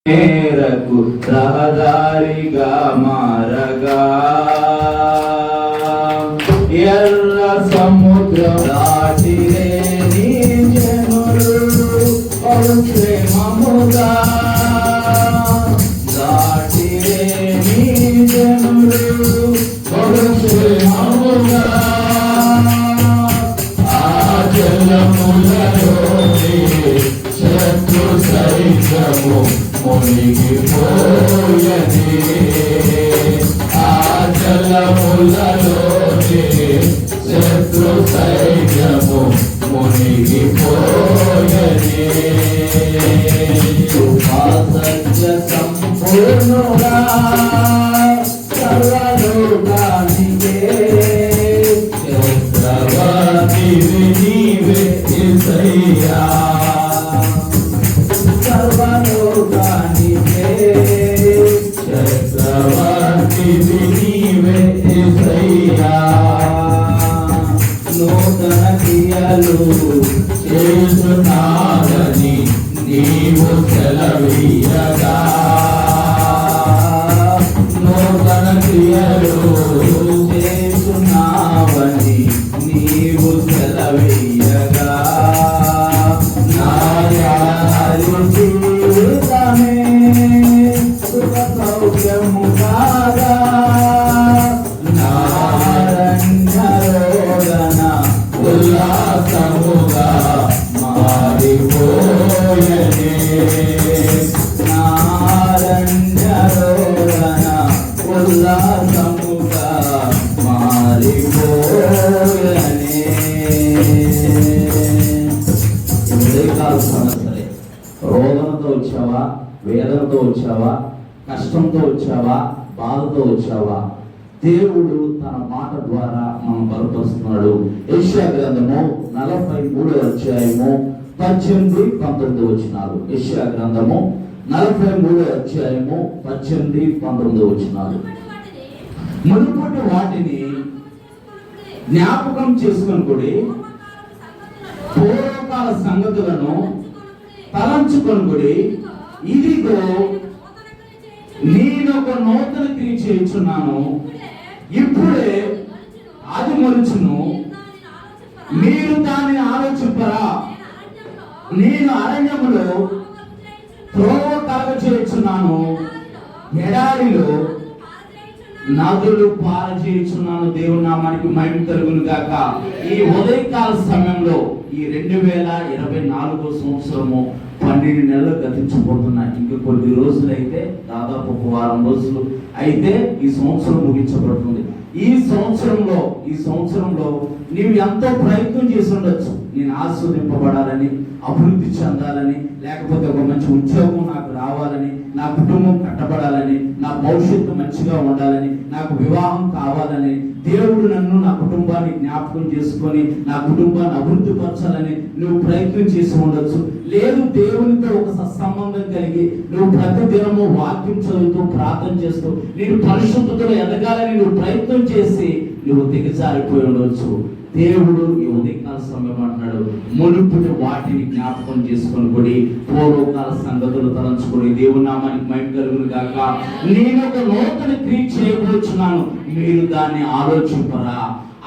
మేరకు రహదారిగా మారగా ఎర్ర సముద్రం దాటిరే నీ జనులు ప్రేమముగా దాటిరే నీ జనులు ప్రేమముగా ఆ జలములలోనే శత్రు సైన్యము మునిగిపోయనే ఆ జలములలోనే శత్రు సైన్యము మునిగిపోయనే కృపా సత్య సంపూర్ణుడా సర్వలోకానికే చక్రవర్తివి నీవే యేసయ్యా సర్వలోకానికే చక్రవర్తివి నీవే యేసయ్యా నూతన క్రియలు చేస్తున్నానని నీవు సెలవీయగా నూతన క్రియలు చేస్తున్నావని నీవు సెలవీయగా నా జీవితమే సుఖ సౌఖ్యము కాగా నారణ్యరోదన ఉల్లాసముగా మారిపోయనే నారణ్యరోదన ఉల్లాసముగా మారిపోయనే. సరే, రోదనతో వచ్చావా, వేదనతో వచ్చావా, కష్టంతో వచ్చావా, బాధతో వచ్చావా, దేవుడు తన మాట ద్వారా మనం బలపరుస్తున్నాడు. యెషయా గ్రంథము 43వ అధ్యాయము 18-19 వచనాలు. యెషయా గ్రంథము 43వ అధ్యాయము 18-19 వచనాలు. మునుపటి వాటిని జ్ఞాపకం చేసుకొనుడి, పూర్వకాల సంగతులను తలంచుకొనుడి. ఇదిగో నేను ఒక నూతన క్రియ చేయుచున్నాను, ఇప్పుడే అది మొలుచును, మీరు దానిని ఆలోచింపరా. నేను అరణ్యములో త్రోవ కలగ చేయుచున్నాను, ఎడారిలో నదులు పారజేయుచున్నాను. దేవుని నామానికి మహిమ కలుగును గాక. ఈ ఉదయకాల సమయంలో ఈ 2024 సంవత్సరము 12 నెలలు గతించబోతున్నాయి. ఇంకా కొద్ది రోజులు అయితే, దాదాపు ఒక వారం రోజులు అయితే ఈ సంవత్సరం ముగించబడుతుంది. ఈ సంవత్సరంలో నీవు ఎంతో ప్రయత్నం చేసి ఉండొచ్చు. నేను ఆస్వాదింపబడాలని, అభివృద్ధి చెందాలని, లేకపోతే ఒక మంచి ఉద్యోగం నాకు రావాలని, నా కుటుంబం కట్టబడాలని, నా భవిష్యత్తు మంచిగా ఉండాలని, నాకు వివాహం కావాలని, దేవుడు నన్ను, నా కుటుంబాన్ని జ్ఞాపకం చేసుకొని నా కుటుంబాన్ని అభివృద్ధి పరచాలని నువ్వు ప్రయత్నం చేసి ఉండొచ్చు. లేదు, దేవునితో ఒక సత్సంబంధం కలిగి నువ్వు ప్రతి దినము వాక్యం చదువుతూ ప్రార్థన చేస్తూ నేను పరిశుద్ధతలో ఎదగాలని నువ్వు ప్రయత్నం చేసి నువ్వు దిగజారిపోయి ఉండవచ్చు. దేవుడు ఈ ఉదయకాల సమయం అంటున్నాడు, మునుపటి వాటిని జ్ఞాపకం చేసుకొని పూర్వకాల సంగతులు తలంచుకొని దేవుని నామానికి మహిమ కలుగును గాక. నేను ఒక నూతన క్రియ చేయబోచున్నాను, మీరు దాన్ని ఆలోచింపరా.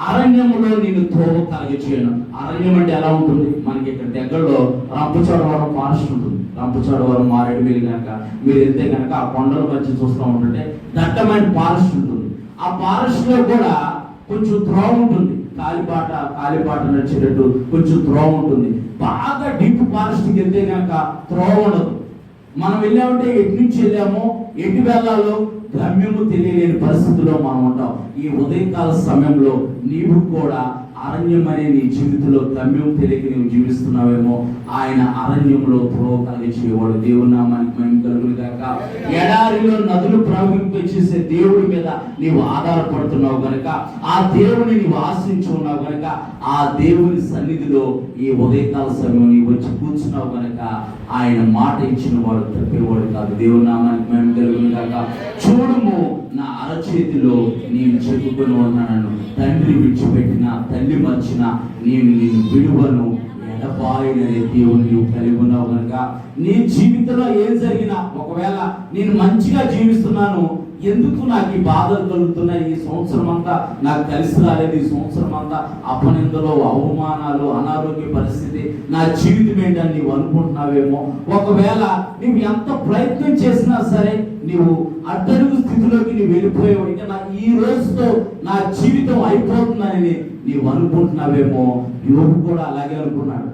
అరణ్యములో నేను త్రోవ కలగ చేయను. అరణ్యం అంటే ఎలా ఉంటుంది? మనకి ఇక్కడ దగ్గరలో రంపచోడవరం ఫారెస్ట్ ఉంటుంది. రంపచోడవరం మారేడుమిల్లి కనుక మీరు వెళ్తే కనుక ఆ కొండల మధ్య చూస్తూ ఉంటుంటే దట్టమైన ఫారెస్ట్ ఉంటుంది. ఆ ఫారెస్ట్ లో కూడా కొంచెం త్రోవ ఉంటుంది, కాలిబాట నడిచేటట్టు కొంచెం త్రోవ ఉంటుంది. బాగా డీప్ ఫారెస్ట్కి వెళ్తే కనుక త్రోవ ఉండదు. మనం వెళ్ళామంటే ఎటు నుంచి వెళ్ళామో, ఎటు వెళ్ళాలో గమ్యము తెలియలేని పరిస్థితుల్లో మనం ఉంటాం. ఈ ఉదయకాల సమయంలో నీవు కూడా అరణ్యం అనే నీ జీవితంలో గమ్యం తెలియక నీవు జీవిస్తున్నావేమో. ఆయన అరణ్యంలో త్రోవ కలిగించేవాడు. దేవుని నామానికి మహిమ కలుగును గాక. ఎడారిలో నదులు ప్రవహింపచేసే దేవుడి మీద నీవు ఆధారపడుతున్నావు గనక, ఆ దేవుని నీవు ఆశ్రయించి ఉన్నావు గనక, ఆ దేవుని సన్నిధిలో ఈ ఉదయకాల సమయం నీవు వచ్చి కూర్చున్నావు గనక ఆయన మాట ఇచ్చిన వాడు తప్పేవాడు కాదు. దేవుని నామానికి మహిమ కలుగును గాక. చూడుము, నా అరచేతిలో నేను చెప్పుకొని ఉన్నాను. తండ్రి విడిచిపెట్టిన, తల్లి మర్చిన నేను విడువను, ఎడబాయిననే దేవుని నువ్వు కలిగి ఉన్నావు కనుక నీ జీవితంలో ఏం జరిగినా, ఒకవేళ నేను మంచిగా జీవిస్తున్నాను, ఎందుకు నాకు ఈ బాధలు కలుగుతున్నాయి, ఈ సంవత్సరం అంతా నాకు కలిసి రాలేదు, ఈ సంవత్సరం అంతా అపనిందలు, అవమానాలు, అనారోగ్య పరిస్థితి, నా జీవితం ఏంటని నీవు అనుకుంటున్నావేమో. ఒకవేళ నువ్వు ఎంత ప్రయత్నం చేసినా సరే నీవు అట్టడుగు స్థితిలోకి నీవు వెళ్ళిపోయావు, ఇంకా నా ఈ రోజుతో నా జీవితం అయిపోతుందని నీవు అనుకుంటున్నావేమో. యోబు కూడా అలాగే అనుకున్నాడు.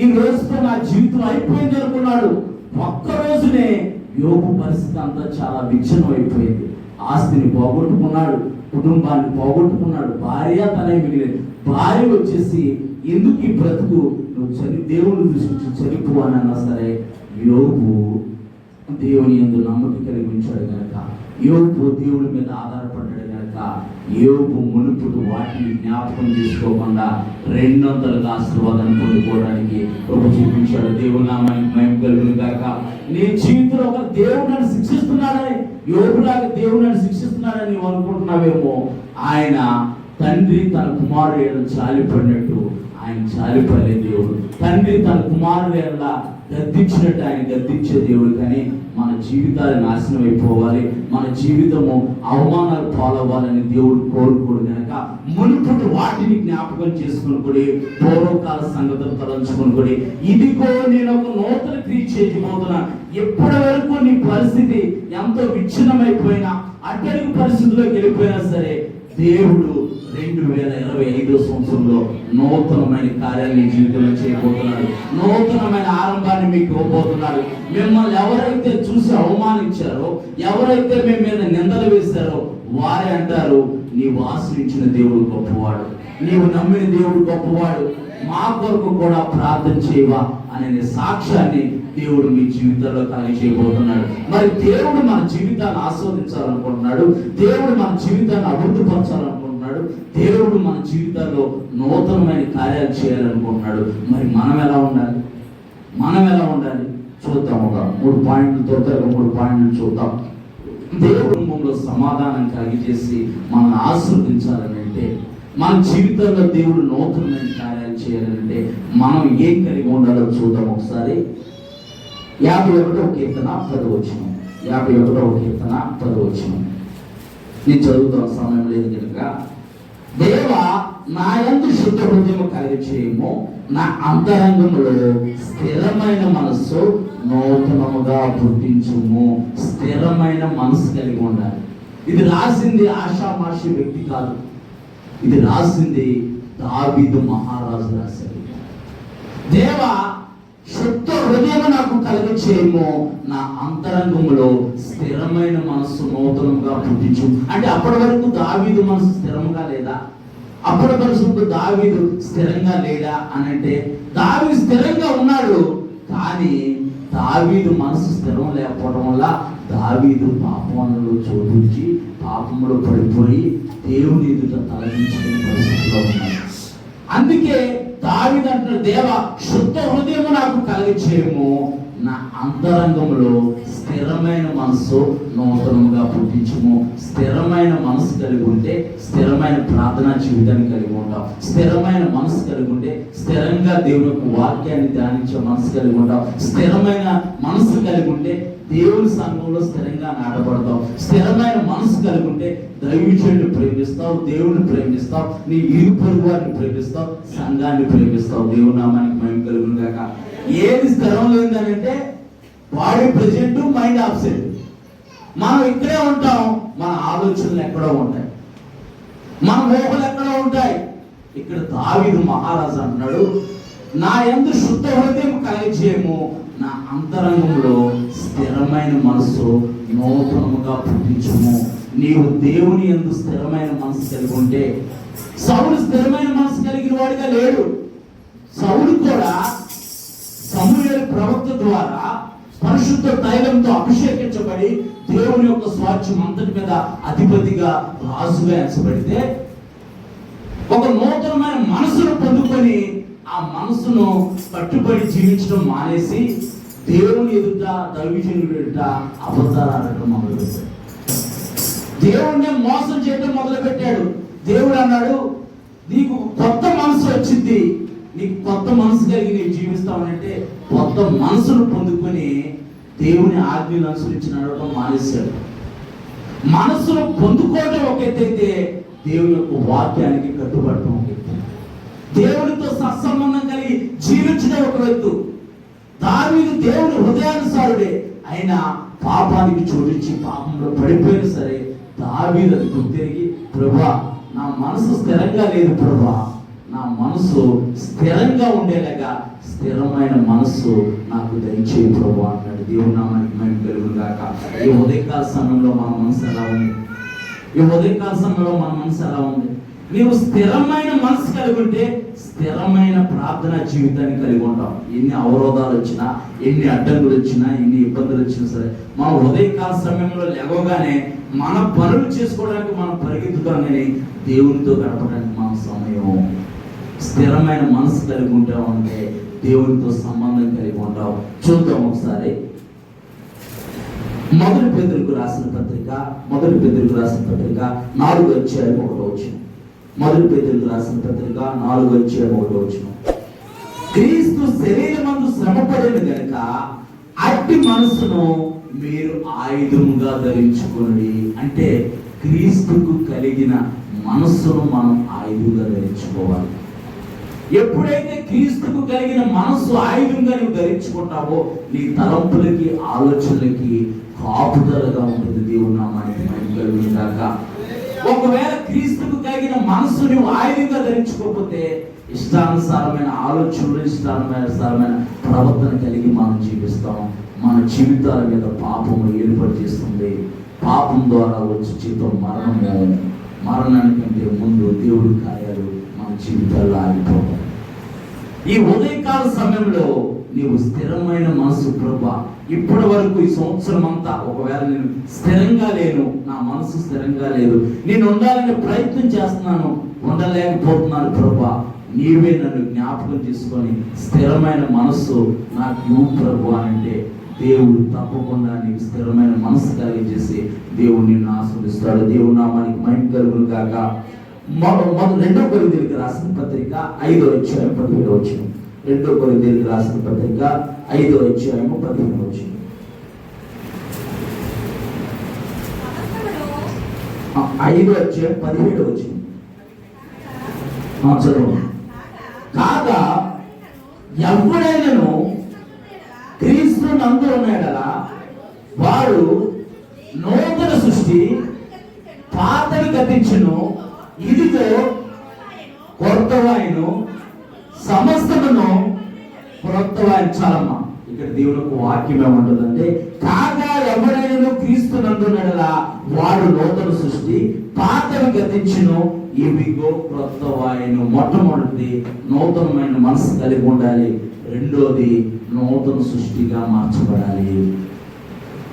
ఈ రోజుతో నా జీవితం అయిపోయింది అనుకున్నాడు. ఒక్క రోజునే యోబు పరిస్థితి అంతా చాలా విచ్ఛిన్నం అయిపోయింది. ఆస్తిని పోగొట్టుకున్నాడు, కుటుంబాన్ని పోగొట్టుకున్నాడు, భార్య తనే మిగిలేదు. భార్య వచ్చేసి ఎందుకు ఈ బ్రతుకు, నువ్వు దేవుని దృష్టించి చనిపో అని అన్నా సరే యోబు దేవుని యందు నమ్మకం కలిగి ఉంచాడు కనుక, యోబు దేవుడి మీద ఆధారపడ్డాడు కనుక, యోబు మునుపుడు వాటిని జ్ఞాపకం చేసుకోకుండా 200 ఆశీర్వాదాన్ని పొందుకోవడానికి ప్రభు చూపించాడు. దేవుని నామానికి మహిమ కలుగును గాక. నీ జీవితంలో ఒక దేవుడు నన్ను శిక్షిస్తున్నాడని, యోబులాగా దేవుడు నన్ను శిక్షిస్తున్నాడని నీవు అనుకుంటున్నావేమో. ఆయన తండ్రి తన కుమారుడు జాలిపడినట్టు ఆయన జాలిపడే దేవుడు. తండ్రి తన కుమారుడు గద్దించినట్టు ఆయన గద్దించే దేవుడు. కానీ మన జీవితాలు నాశనం అయిపోవాలి, మన జీవితము అవమానాలు పాలవ్వాలని దేవుడు కోరుకోడు కనుక మునుపటి వాటిని జ్ఞాపకం చేసుకుని పూర్వకాల సంగతులు తలంచుకుని, ఇదిగో నేను ఒక నూతన క్రియ చేయబోతున్నా. ఎప్పటి వరకు నీ పరిస్థితి ఎంతో విచ్ఛిన్నమైపోయినా, అట్టడుగు పరిస్థితిలోకి వెళ్ళిపోయినా సరే దేవుడు 2025 సంవత్సరంలో నూతనమైన కార్యాన్ని నీ జీవితంలో చేయబోతున్నాడు. నూతనమైన ఆరంభాన్ని మీకు ఇవ్వబోతున్నాడు. మిమ్మల్ని ఎవరైతే చూసి అవమానించారో, ఎవరైతే మీ మీద నిందలు వేశారో వారే అంటారు, నీవు ఆశ్రయించిన దేవుడు గొప్పవాడు, నీవు నమ్మిన దేవుడు గొప్పవాడు, మా కొరకు కూడా ప్రార్థన చేయవా అనే సాక్ష్యాన్ని దేవుడు మీ జీవితంలో కలిగి చేయబోతున్నాడు. మరి దేవుడు మన జీవితాన్ని ఆస్వాదించాలనుకుంటున్నాడు, దేవుడు మన జీవితాన్ని అభివృద్ధి పరచాలనుకుంటున్నాడు, దేవుడు మన జీవితాల్లో నూతనమైన కార్యాలు చేయాలనుకుంటున్నాడు. మరి మనం ఎలా ఉండాలి? మనం ఎలా ఉండాలి చూద్దాం. ఒక 3 పాయింట్లతో 3 పాయింట్లు చూద్దాం. దేవుడు కుటుంబంలో సమాధానం కలిగి చేసి మనల్ని ఆస్వాదించాలని అంటే, మన జీవితంలో దేవుడు నూతనమైన కార్యాలు చేయాలంటే మనం ఏం కలిగి ఉండాలో చూద్దాం. ఒకసారి 51వ కీర్తన 10వ వచనం. 51వ కీర్తన 10వ వచనం నేను చదువుతున్న సమయం లేదు కనుక, దేవా నా యందు శుద్ధ హృదయము కలిగి చేయము, నా అంతరంగములో స్థిరమైన మనస్సు నూతనముగా పుట్టించుము. స్థిరమైన మనసు కలిగి ఉండాలి. ఇది రాసింది ఆషామాషి వ్యక్తి కాదు, ఇది రాసింది దావీదు మహారాజు రాశాడు. దేవా శుద్ధ హృదయం నాకు కలిగి చేయము, నా అంతరంగంలో స్థిరమైన మనస్సు నూతనంగా పుట్టించు. అంటే అప్పటి వరకు దావీదు మనసు స్థిరంగా లేదా? అప్పటి వరకు దావీదు స్థిరంగా లేడా అని అంటే, దావీదు స్థిరంగా ఉన్నాడు, కానీ దావీదు మనసు స్థిరం లేకపోవడం వల్ల దావీదు పాపంలో చోటించి పాపంలో పడిపోయి దేవుని ఎదుట తలదించుకునే పరిస్థితిలో ఉన్నాడు. అందుకే దావీదు అంటున్నాడు, దేవా శుద్ధ హృదయము నాకు కలిగి చేయము, నా అంతరంగంలో స్థిరమైన మనసు నూతనముగా పుట్టించుము. స్థిరమైన మనసు కలిగి ఉంటే స్థిరమైన ప్రార్థనా జీవితాన్ని కలిగి ఉంటాం. స్థిరమైన మనసు కలిగి ఉంటే స్థిరంగా దేవుని యొక్క వాక్యాన్ని ధ్యానించే మనసు కలిగి ఉంటాం. స్థిరమైన మనసు కలిగి ఉంటే దేవుని సంఘంలో స్థిరంగా నాటబడతావు. స్థిరమైన మనసు కలిగి ఉంటే దైవజనుడిని ప్రేమిస్తావు, దేవుని ప్రేమిస్తావు, నీ ఇరుగు పొరుగు వారిని ప్రేమిస్తావు, సంఘాన్ని ప్రేమిస్తావు. దేవుని నామానికి మహిమ కలుగును గాక. ఏది స్థిరం లేదంటే బాడీ ప్రెజెంట్, మైండ్ ఆబ్సెంట్. మనం ఇక్కడే ఉంటాం, మన ఆలోచనలు ఎక్కడో ఉంటాయి, మన ఊహలు ఎక్కడో ఉంటాయి. ఇక్కడ దావీదు మహారాజు అంటున్నాడు, నా యందు శుద్ధ హృదయం కలిగి చేయము, నా అంతరంగంలో స్థిరమైన మనసు నూతనముగా పుట్టించుము. నీవు దేవుని యందు స్థిరమైన మనసు కలిగి ఉంటే, సౌలు స్థిరమైన మనసు కలిగిన వాడిగా లేడు. సౌలు కూడా సమూయేలు ప్రవక్త ద్వారా పరిశుద్ధ తైలంతో అభిషేకించబడి దేవుని యొక్క స్వాస్థ్యం అంతటి మీద అధిపతిగా రాజుగా ఎంచబడితే, ఒక నూతనమైన మనసును పొందుకొని ఆ మనసును కట్టుబడి జీవించడం మానేసి దేవుని ఎదుట దైవజనుడి ఎదుట అబద్ధాలు ఆడటం మొదలుపెట్టాడు. దేవుణ్ణి మోసం చేయడం మొదలుపెట్టాడు. దేవుడు అన్నాడు, నీకు కొత్త మనసు వచ్చింది, నీకు కొత్త మనసు కలిగి నీవు జీవిస్తావనంటే కొత్త మనసును పొందుకొని దేవుని ఆజ్ఞను అనుసరించి నడవడం మానేశాడు. మనసును పొందుకోవడం ఒక ఎత్తైతే దేవుని యొక్క వాక్యానికి కట్టుబడటం ఒక ఎత్తు. దేవునితో సత్సంబంధం కలిగి జీవించడం ఒక ఎత్తు. దావీదు దేవుని హృదయానుసారుడే, అయినా పాపానికి చోటించి పాపంలో పడిపోయినా సరే దావీదు అది గుర్తిరిగి, ప్రభా నా మనసు స్థిరంగా లేదు ప్రభా, నా మనసు స్థిరంగా ఉండేలాగా స్థిరమైన మనసు నాకు దయచేయి ప్రభా అన్నాడు. దేవుని నామానికి మహిమ కలుగును గాక. ఈ ఉదయకాల సమయంలో మన మనసు ఎలా ఉంది? ఈ ఉదయకాల సమయంలో మన మనసు ఎలా ఉంది? నీవు స్థిరమైన మనసు కలిగి ఉంటే స్థిరమైన ప్రార్థనా జీవితాన్ని కలిగి ఉంటాం. ఎన్ని అవరోధాలు వచ్చినా, ఎన్ని అడ్డంకులు వచ్చినా, ఎన్ని ఇబ్బందులు వచ్చినా సరే మనం ఉదయకాల సమయంలో లేవగానే మన పనులు చేసుకోవడానికి మనం పరిగెత్తుతాం, కానీ దేవునితో గడపడానికి మన సమయం. స్థిరమైన మనసు కలిగి ఉంటాం అంటే దేవునితో సంబంధం కలిగి ఉంటాం. చూద్దాం ఒకసారి మొదటి పేతురుకు రాసిన పత్రిక 4:1. మొదటి పేతురుకు రాసిన పత్రిక 4:1. క్రీస్తు శరీరమందు శ్రమపడిన గనుక అట్టి మనసును మీరు ఆయుధముగా ధరించుకోండి. అంటే క్రీస్తుకు కలిగిన మనస్సును మనం ఆయుధంగా ధరించుకోవాలి. ఎప్పుడైతే క్రీస్తుకు కలిగిన మనస్సు ఆయుధంగా నువ్వు ధరించుకుంటావో నీ తలంపులకి, ఆలోచనలకి కాపుదలగా ఉంటుంది. దేవుని నామానికి మహిమ కలుగును గాక. ఒకవేళ క్రీస్తుకు కలిగిన మనస్సు నువ్వు ఆయుధంగా ధరించుకోకపోతే ఇష్టానుసారమైన ఆలోచనలు, ఇష్టానుసారమైన ప్రవర్తన కలిగి మనం జీవిస్తాం. మన జీవితాల మీద పాపము ఏర్పాటు చేస్తుంది. పాపం ద్వారా వచ్చే జీవితం మరణము. మరణానికంటే ముందు దేవుడి కార్యాలు మన జీవితాల్లో ఆగిపోతాం. ఈ ఉదయకాల సమయంలో నీవు స్థిరమైన మనసు, ప్రభా ఇప్పటి వరకు ఈ సంవత్సరం అంతా ఒకవేళ నేను స్థిరంగా లేను, నా మనసు స్థిరంగా లేదు, నేను ఉండాలని ప్రయత్నం చేస్తున్నాను, ఉండలేకపోతున్నాను ప్రభా, నీవే నన్ను జ్ఞాపకం చేసుకొని స్థిరమైన మనస్సు నాకు ఇవ్వు ప్రభు అంటే దేవుడు తప్పకుండా నీకు స్థిరమైన మనసు కలిగజేసి దేవుడు నిన్ను ఆస్వాదిస్తాడు. దేవుడు నామానికి మహిమ కలుగును గాక. 2 కొరింథీయులకు రాసిన పత్రిక 5:17. 2 కొరింథీయులకు రాసిన పత్రిక 5:17. చదువు. కాగా ఎవడైనను క్రీస్తు నందు ఉన్నాడలా వాడు నూతన సృష్టి, పాతవి గతించును, ఇదిగో కొత్తవాయను, సమస్తమును క్రొత్తవాయను. చాలమ్మా, ఇక్కడ దేవునికి వాక్యం ఏమంటుందంటే, కాగా ఎవడైనా క్రీస్తు నందు ఉన్నాడలా వాడు నూతన సృష్టి, పాతవి గతించును, ఇవిగో క్రొత్తవాయను. మొట్టమొదటిది నూతనమైన మనసు కలిగి ఉండాలి. రెండోది నూతన సృష్టిగా మార్చబడాలి.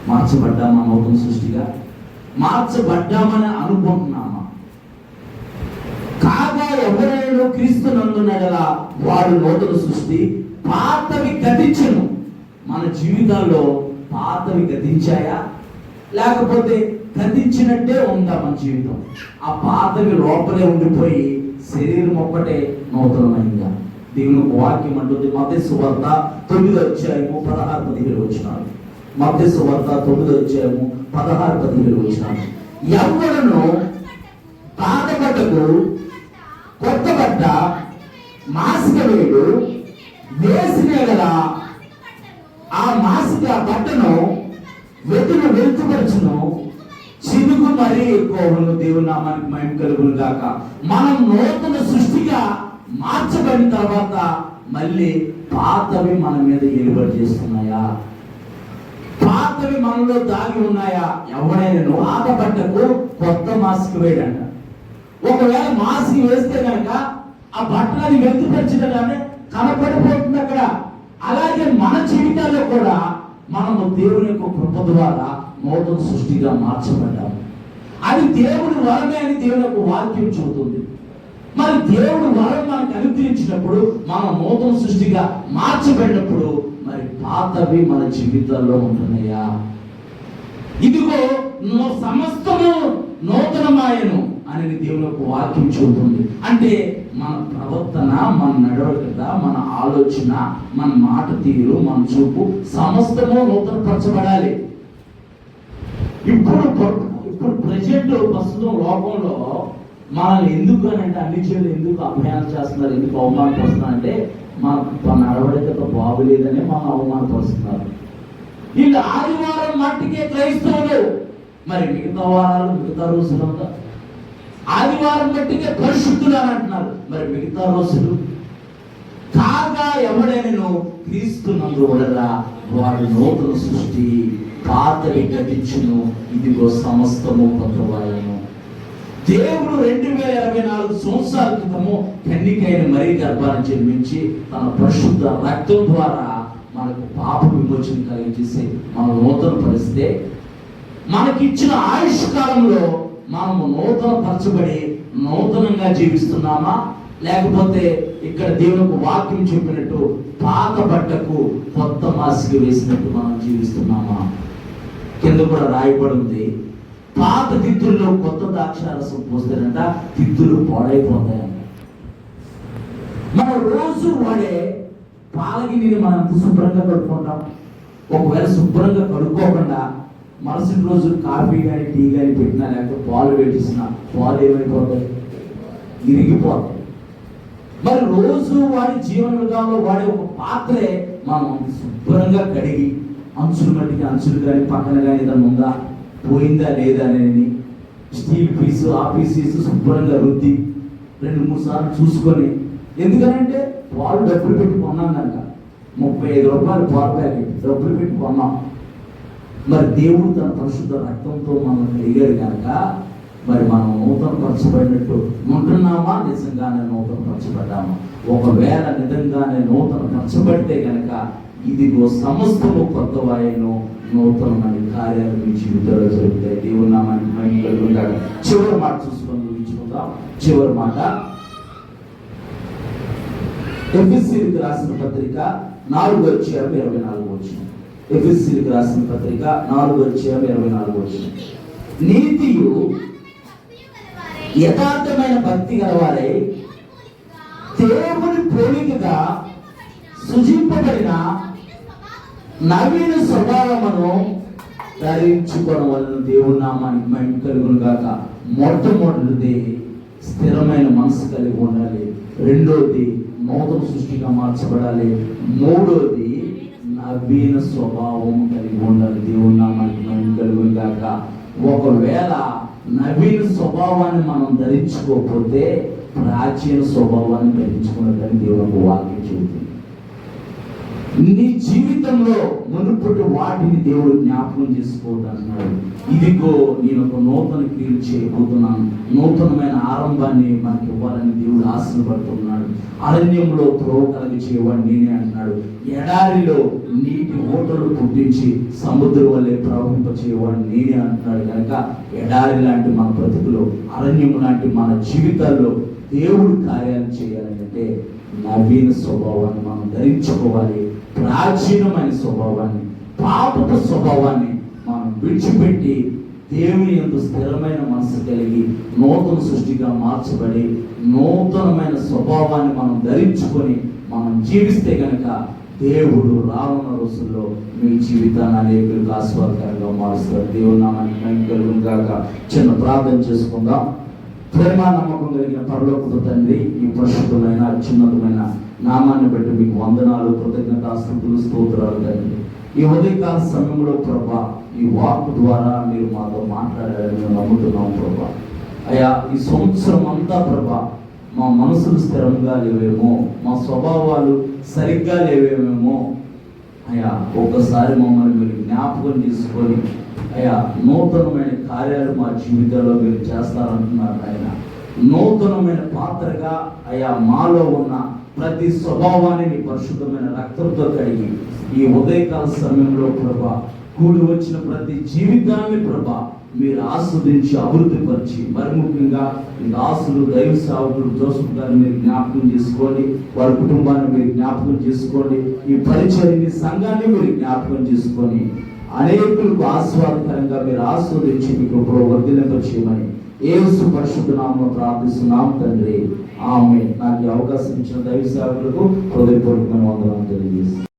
మార్చబడ్డామా? నూతన సృష్టిగా మార్చబడ్డామని అనుకుంటున్నామా? కాగా ఎవరైనా క్రీస్తు నందున్నడలా వాడు నూతన సృష్టి, పాతవి గతించును. మన జీవితాల్లో పాతవి గతించాయా, లేకపోతే గతించినట్టే ఉందా మన జీవితం? ఆ పాతవి లోపలే ఉండిపోయి శరీరం ఒక్కటే నూతనమైందా? దేవుని వాక్యం అంటుంది మత్తయి సువార్త 9:16-17. మత్తయి సువార్త 9:16-17. ఎవరును పాతబట్టకు కొత్త బట్ట మాసిక వేడు వేసిన గల ఆ మాసిక బట్టను వెతులు వెలుతుపరచును, చినుకు మరీ ఎక్కువను. దేవుని నామానికి మహిమ కలుగును గాక. మనం నూతన సృష్టిగా మార్చబడిన తర్వాత మళ్ళీ పాతవి మన మీద ఏలుబడి చేస్తున్నాయా? పాతవి మనలో దాగి ఉన్నాయా? ఎవడైనా పాత బట్టకు కొత్త మాస్క్ వేయడంట. ఒకవేళ మాస్క్ వేస్తే కనుక ఆ బట్టలని వెలుతుపరచగానే కనపడిపోతుంది అక్కడ. అలాగే మన జీవితాల్లో కూడా మనము దేవుని యొక్క కృప ద్వారా నూతన సృష్టిగా మార్చబడ్డాము. అది దేవుని వరమే అని దేవుని యొక్క వాక్యం చెబుతుంది. మరి దేవుడు వరం మనకు అనుగ్రహించినప్పుడు, మనం నూతన సృష్టిగా మార్చబడినప్పుడు మరి పాతవి మన జీవితాల్లో ఉంటున్నాయా? ఇదిగో సమస్తము నూతనమాయను అని దేవుని యొక్క వాక్యం చెబుతుంది. అంటే మన ప్రవర్తన, మన నడవడిక, మన ఆలోచన, మన మాట తీరు, మన చూపు సమస్తము నూతనపరచబడాలి. ఇప్పుడు ప్రజెంట్ ప్రస్తుతం లోకంలో మనల్ని ఎందుకు అని అంటే అన్ని చేయాలి, ఎందుకు అభయాలు చేస్తున్నారు, ఎందుకు అవమానపరుస్తున్నారు అంటే మన నడవడికతో బాగులేదని మనం అవమానపరుస్తున్నారు. వీళ్ళు ఆదివారం మట్టికే క్రైస్తవులు, మరి మిగతా వారాలు మిగతా రోజులంతా ఆదివారం మట్టికే పరిశుద్ధులు అని అంటున్నారు. మరి మిగతా రోజులు కాగా ఎవడైనా క్రీస్తునందు వలన వాడు నూతన సృష్టి, పాతవి గతించును, ఇదిగో సమస్తము కొత్తవాయను. దేవుడు 2024 సంవత్సరాల క్రితము కన్నికైన మరీ గర్భాన్ని జన్మించి తన పరిశుద్ధ రక్తం ద్వారా మనకు పాప విమోచన కలిగించేసి మనం నూతన పరిస్తే, మనకిచ్చిన ఆయుష్ కాలంలో మనము నూతన పరచబడి నూతనంగా జీవిస్తున్నామా, లేకపోతే ఇక్కడ దేవునికి వాక్యం చెప్పినట్టు పాత బట్టకు కొత్త మాసిక వేసినట్టు మనం జీవిస్తున్నామా? కింద కూడా రాయబడి ఉంది, పాత తిత్తుల్లో కొత్త ద్రాక్షారసం పోస్తేనంట తిత్తులు పాడైపోతాయంట. మనం రోజు వాడే పాలగిని మనం ఎంత శుభ్రంగా కడుక్కుంటాం. ఒకవేళ శుభ్రంగా కడుక్కోకుండా మరుసటి రోజు కాఫీ కానీ టీ కానీ పెట్టినా, లేకపోతే పాలు పెట్టిస్తున్నా పాలు ఏమైపోతాయి? ఇరిగిపోతాయి. మరి రోజు వాడి జీవన విధానంలో వాడే ఒక పాత్రే మనం శుభ్రంగా కడిగి అంచులు మట్టికి అంచులు కానీ పక్కన కానీ ఏదైనా ఉందా, పోయిందా లేదా అనేది స్టీల్ పీసు ఆ పీసెస్ శుభ్రంగా రుద్ది 2-3 సార్లు చూసుకొని, ఎందుకనంటే పాలు డబ్బులు పెట్టి కొన్నాం కనుక, 35 రూపాయలు పాలు ప్యాకెట్ డబ్బులు పెట్టి కొన్నాం. మరి దేవుడు తన పరిశుద్ధ రక్తంతో మనం కలిగాడు కనుక మరి మనం నూతన పరచబడినట్టు ఉంటున్నామా, నిజంగానే నూతన పరచబడ్డామా? ఒకవేళ నిజంగానే నూతన పరచబడితే కనుక ఇదిగో సమస్తము కొత్తవాయను, నూతనమైన కార్యాలు మీ జీవితంలో జరుగుతాయి. దేవుని నామానికి మహిమ కలుగుగాక. చివరి మాట చూసుకొని ముగించుకుందాం. చివరి మాట ఎఫెసీయులకు రాసిన పత్రిక 4:24. ఎఫెసీయులకు రాసిన పత్రిక 4:24. నీతియు యథార్థమైన భక్తి గలవారై దేవుని పోలికగా సృజింపబడిన నవీన స్వభావమును ధరించుకోవడం దేవుని నామానికి మహిమ కలుగును గాక. మొట్టమొదటిది స్థిరమైన మనసు కలిగి ఉండాలి. రెండోది నూతన సృష్టిగా మార్చబడాలి. మూడోది నవీన స్వభావం కలిగి ఉండాలి. దేవుని నామానికి మహిమ కలుగును గాక. ఒకవేళ నవీన స్వభావాన్ని మనం ధరించుకోకపోతే ప్రాచీన స్వభావాన్ని ధరించుకున్నదని దేవుని వాక్యం చెబుతుంది. నీ జీవితంలో మునుపటి వాటిని దేవుడు జ్ఞాపకం చేసుకోవద్దంటున్నాడు. ఇదిగో నేను ఒక నూతన క్రియలు చేయబోతున్నాను, నూతనమైన ఆరంభాన్ని మనకి ఇవ్వాలని దేవుడు ఆశీర్వదిస్తున్నాడు. అరణ్యంలో త్రోవ కలిగి చేయవాడు నేనే అంటున్నాడు. ఎడారిలో నీటి ఓటలు పుట్టించి సముద్రం వల్లే ప్రవహింప చేయవాడు నేనే అంటున్నాడు. కనుక ఎడారి లాంటి మన బ్రతుకులో, అరణ్యం లాంటి మన జీవితాల్లో దేవుడు కార్యాలు చేయాలంటే నవీన స్వభావాన్ని మనం ధరించుకోవాలి. ప్రాచీనమైన స్వభావాన్ని, పాపపు స్వభావాన్ని మనం విడిచిపెట్టి దేవుని యందు స్థిరమైన మనసు కలిగి నూతన సృష్టిగా మార్చబడి నూతనమైన స్వభావాన్ని మనం ధరించుకొని మనం జీవిస్తే కనుక దేవుడు రానున్న రోజుల్లో మీ జీవితాన్ని అనేకులకు ఆశీర్వాదకరంగా మారుస్తాడు. దేవుని నామానికి మహిమ కలుగును గాక. చిన్న ప్రార్థన చేసుకుందాం. ప్రేమ నమ్మకం కలిగిన పరలోకపు తండ్రి, ఈ పరిశుద్ధమైన అత్యున్నతమైన నామాన్ని బట్టి మీకు వందనాలు, కృతజ్ఞతాస్తుతులు, స్తోత్రాలు తండ్రి. ఈ ఉదయకాల సమయంలో ప్రభా ఈ వాక్కు ద్వారా మీరు మాతో మాట్లాడారని మేము నమ్ముతున్నాం ప్రభా. అయ్యా ఈ సంవత్సరం అంతా ప్రభా మా మనసులు స్థిరంగా లేవేమో, మా స్వభావాలు సరిగ్గా లేవేమేమో అయ్యా ఒక్కసారి మమ్మల్ని మీరు జ్ఞాపకం చేసుకొని అయ్యా నూతనమైన కార్యాలు మా జీవితంలో మీరు చేస్తారంటున్నారు. ఆయన నూతనమైన పాత్రగా అయ్యా మాలో ఉన్న ప్రతి స్వభావాన్ని నీ పరిశుద్ధమైన రక్తంతో కడిగి ఈ ఉదయకాల సమయంలో ప్రభా కూడి వచ్చిన ప్రతి జీవితాన్ని ప్రభా మీరు ఆస్వాదించి అభివృద్ధిపరిచి, మరి ముఖ్యంగా ఈ దాసులు, దైవ సేవకులు జోసెఫ్ గారిని మీరు జ్ఞాపకం చేసుకోండి, వారి కుటుంబాన్ని మీరు జ్ఞాపకం చేసుకోండి, ఈ పరిచర్యని సంఘాన్ని మీరు జ్ఞాపకం చేసుకొని అనేకులకు ఆస్వాదకరంగా మీరు ఆస్వాదించి మీకు వర్ధిల్లింపచేయమని యేసు పరిశుద్ధ నామములో ప్రార్థిస్తున్నాం తండ్రి. ఆమేన్. నాకు ఈ అవకాశం ఇచ్చిన దైవ సేవకులకు హృదయపూర్వకమైన వందనాలు తెలియజేస్తున్నాను.